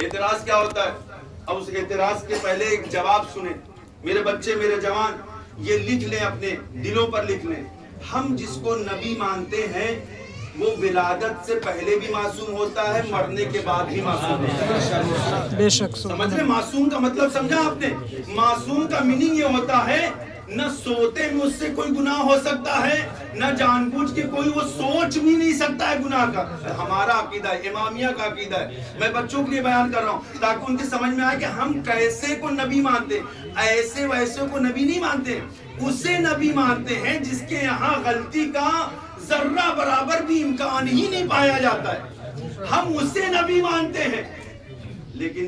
اعتراض کیا ہوتا ہے؟ اب اس اعتراض کے پہلے ایک جواب سنیں میرے بچے، میرے جوان، یہ لکھ لیں، اپنے دلوں پر لکھ لیں. ہم جس کو نبی مانتے ہیں وہ ولادت سے پہلے بھی معصوم ہوتا ہے، مرنے کے بعد بھی معصوم ہوتا ہے. بے شک. سمجھ لیں معصوم کا مطلب سمجھا آپ نے؟ معصوم کا میننگ یہ ہوتا ہے نہ سوتے میں اس سے کوئی گناہ ہو سکتا ہے، نہ جان بوجھ کے کوئی وہ سوچ بھی نہیں سکتا ہے گناہ کا. ہمارا عقیدہ ہے، امامیہ کا عقیدہ ہے. میں بچوں کے لیے بیان کر رہا ہوں تاکہ ان کی سمجھ میں آئے کہ ہم کیسے کو نبی مانتے. ایسے ویسے کو نبی نہیں مانتے، اسے نبی مانتے ہیں جس کے یہاں غلطی کا ذرہ برابر بھی امکان ہی نہیں پایا جاتا ہے. ہم اسے نبی مانتے ہیں. لیکن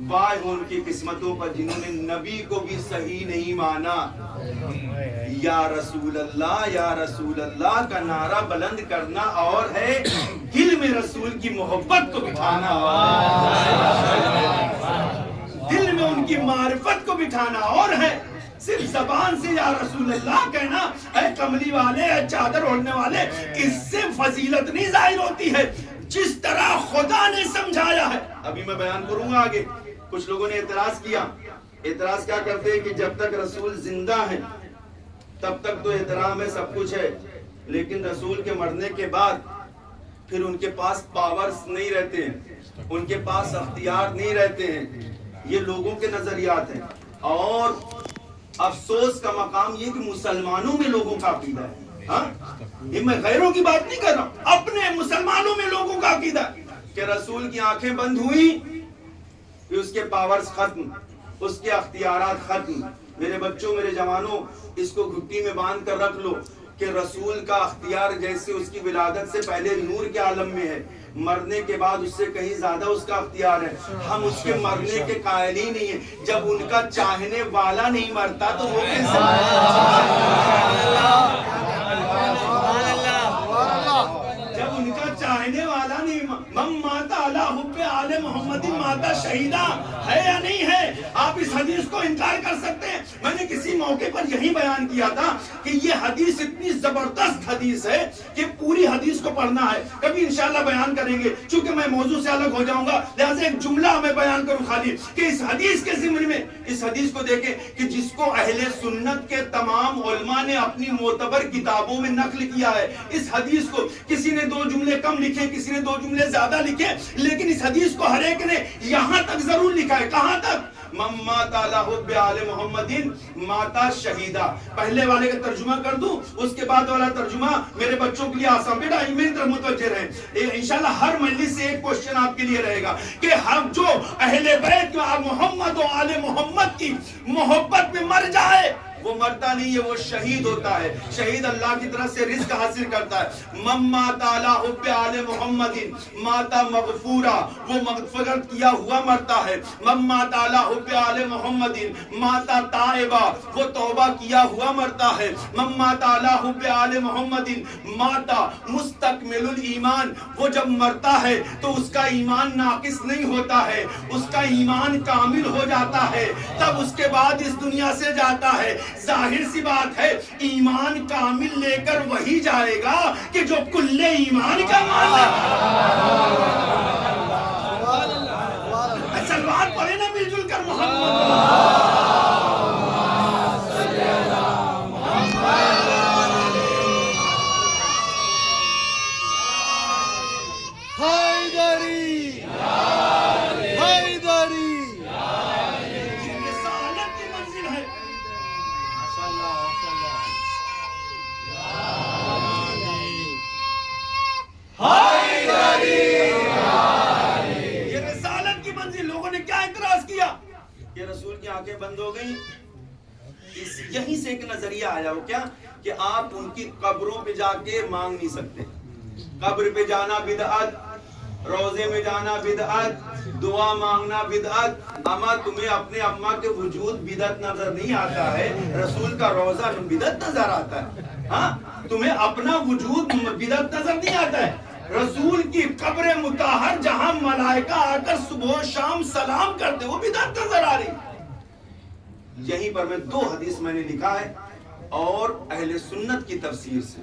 وائے ان کی قسمتوں پر جنہوں نے نبی کو بھی صحیح نہیں مانا. یا رسول اللہ کا نعرہ بلند کرنا اور ہے، دل میں رسول کی محبت کو بٹھانا، دل میں ان کی معرفت کو بٹھانا اور ہے. صرف زبان سے یا رسول اللہ کہنا، اے کملی والے، اے چادر اوڑھنے والے، اس سے فضیلت نہیں ظاہر ہوتی ہے جس طرح خدا نے سمجھایا ہے. ابھی میں بیان کروں گا آگے. کچھ لوگوں نے اعتراض کیا. اعتراض کیا کرتے ہیں کہ جب تک رسول زندہ ہیں تب تک تو احترام ہے، سب کچھ ہے، لیکن رسول کے مرنے کے بعد پھر ان کے پاس پاورز نہیں رہتے ہیں، ان کے پاس اختیار نہیں رہتے ہیں. یہ لوگوں کے نظریات ہیں. اور افسوس کا مقام یہ کہ مسلمانوں میں لوگوں کا عقیدہ ہے. ہاں، یہ میں غیروں کی بات نہیں کر رہا ہوں، اپنے مسلمانوں میں لوگوں کا عقیدہ کہ رسول کی آنکھیں بند ہوئی کہ اس کے پاورز ختم، اس کے اختیارات ختم. میرے بچوں، میرے جوانوں، اس کو گھٹی میں باندھ کر رکھ لو کہ رسول کا اختیار جیسے اس کی ولادت سے پہلے نور کے عالم میں ہے، مرنے کے بعد اس سے کہیں زیادہ اس کا اختیار ہے. ہم اس کے مرنے کے قائل ہی نہیں ہیں. جب ان کا چاہنے والا نہیں مرتا تو وہ کیسے؟ جب ان کا چاہنے والا نہیں، من مات علی حب آل محمد ماتا شہیدہ، ہے یا نہیں ہے؟ آپ اس حدیث کو انکار کر سکتے ہیں؟ میں نے کسی موقع پر یہی بیان کیا تھا کہ یہ حدیث اتنی زبردست حدیث ہے کہ پوری حدیث کو پڑھنا ہے. کبھی انشاءاللہ بیان کریں گے. چونکہ میں موضوع سے الگ ہو جاؤں گا لہذا ایک جملہ میں بیان کروں خالی کہ اس حدیث کے ضمن میں اس حدیث کو دیکھیں کہ جس کو اہل سنت کے تمام علماء نے اپنی معتبر کتابوں میں نقل کیا ہے. اس حدیث کو کسی نے 2 جملے کم لکھے، کسی نے 2 جملے زیادہ لکھے، لیکن اس حدیث کو ہر ایک نے یہاں تک ضرور لکھا ہے. کہاں تک؟ من مات علی حب آل محمد ماتا شہیدہ. پہلے والے کا ترجمہ کر دوں، اس کے بعد والا ترجمہ میرے بچوں کے لیے آسان. بیٹا میری طرف متوجہ رہیں. انشاءاللہ ہر مجلس سے ایک کوشچن آپ کے لیے رہے گا کہ ہم جو اہل بیت محمد و آل محمد کی محبت میں مر جائے وہ مرتا نہیں ہے، وہ شہید ہوتا ہے. شہید اللہ کی طرف سے رزق حاصل کرتا ہے. من مات علی حب آل محمد ماتا مغفورا، وہ مغفرت کیا ہوا مرتا ہے. من مات علی حب آل محمد ماتا تائبا، وہ توبہ کیا ہوا مرتا ہے. من مات علی حب آل محمد ماتا مستکمل الایمان، وہ جب مرتا ہے تو اس کا ایمان ناقص نہیں ہوتا ہے، اس کا ایمان کامل ہو جاتا ہے. تب اس کے بعد اس دنیا سے جاتا ہے. ظاہر سی بات ہے ایمان کامل لے کر وہی جائے گا کہ جو کل ایمان کا مالک ہے. سلوات پڑھے نا مل جل کر محمد. رسول کی آنکھیں بند ہو گئی. یہیں سے ایک نظریہ آیا ہو کیا کہ آپ ان کی قبروں پہ جا کے مانگ نہیں سکتے. قبر پہ جانا بدعت، روزے میں جانا بدعت، دعا مانگنا بدعت. اما تمہیں اپنے اماں کے وجود بدعت نظر نہیں آتا ہے، رسول کا روزہ بدعت نظر آتا ہے. ہاں، تمہیں اپنا وجود بدعت نظر نہیں آتا ہے. رسول کی قبر مطہر جہاں ملائکہ آ کر صبح و شام سلام کرتے وہ بدعت نظر آ رہی. یہیں پر میں 2 حدیث میں نے لکھا ہے اور اہل سنت کی تفسیر سے